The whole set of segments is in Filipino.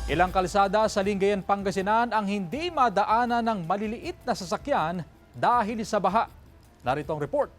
Ilang kalsada sa Lingayen, Pangasinan ang hindi madaanan ng maliliit na sasakyan dahil sa baha. Narito ang report.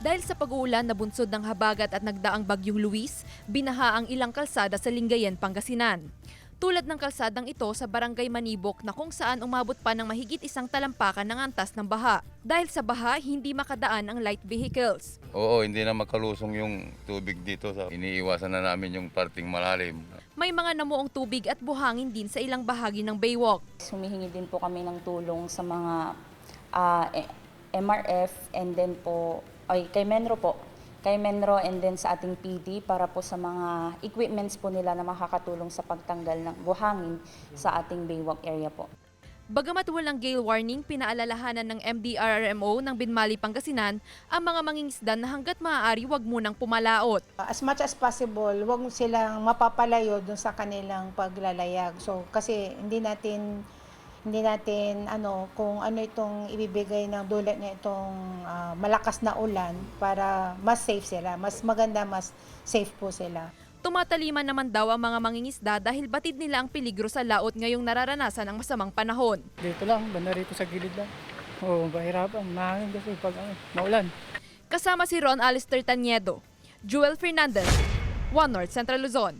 Dahil sa pag-uulan na bunsod ng habagat at nagdaang bagyong Luis, binaha ang ilang kalsada sa Lingayen, Pangasinan. Tulad ng kalsadang ito sa Barangay Manibok na kung saan umabot pa ng mahigit isang talampakan ng antas ng baha. Dahil sa baha, hindi makadaan ang light vehicles. Oo, hindi na makalusong yung tubig dito. Iniiwasan na namin yung parting malalim. May mga namuong tubig at buhangin din sa ilang bahagi ng Baywalk. Humihingi din po kami ng tulong sa mga MRF and then po, kay Menro po. Kay Menro and then sa ating PD para po sa mga equipments po nila na makakatulong sa pagtanggal ng buhangin sa ating Baywalk area po. Bagamat walang gale warning, pinaalalahanan ng MDRRMO ng Binmali, Pangasinan ang mga mangingisda na hanggat maaari wag munang pumalaot. As much as possible, wag silang mapapalayo dun sa kanilang paglalayag. So kasi hindi natin kung ano itong ibibigay ng dulot na itong malakas na ulan para mas safe sila. Mas maganda, mas safe po sila. Tumataliman naman daw ang mga mangingisda dahil batid nila ang peligro sa laot ngayong nararanasan ng masamang panahon. Dito lang, banda rito sa gilid lang. Oo, mahirapan. Mahangin kasi pag maulan. Kasama si Ron Alister Taniedo, Joel Fernandez, One North Central Luzon.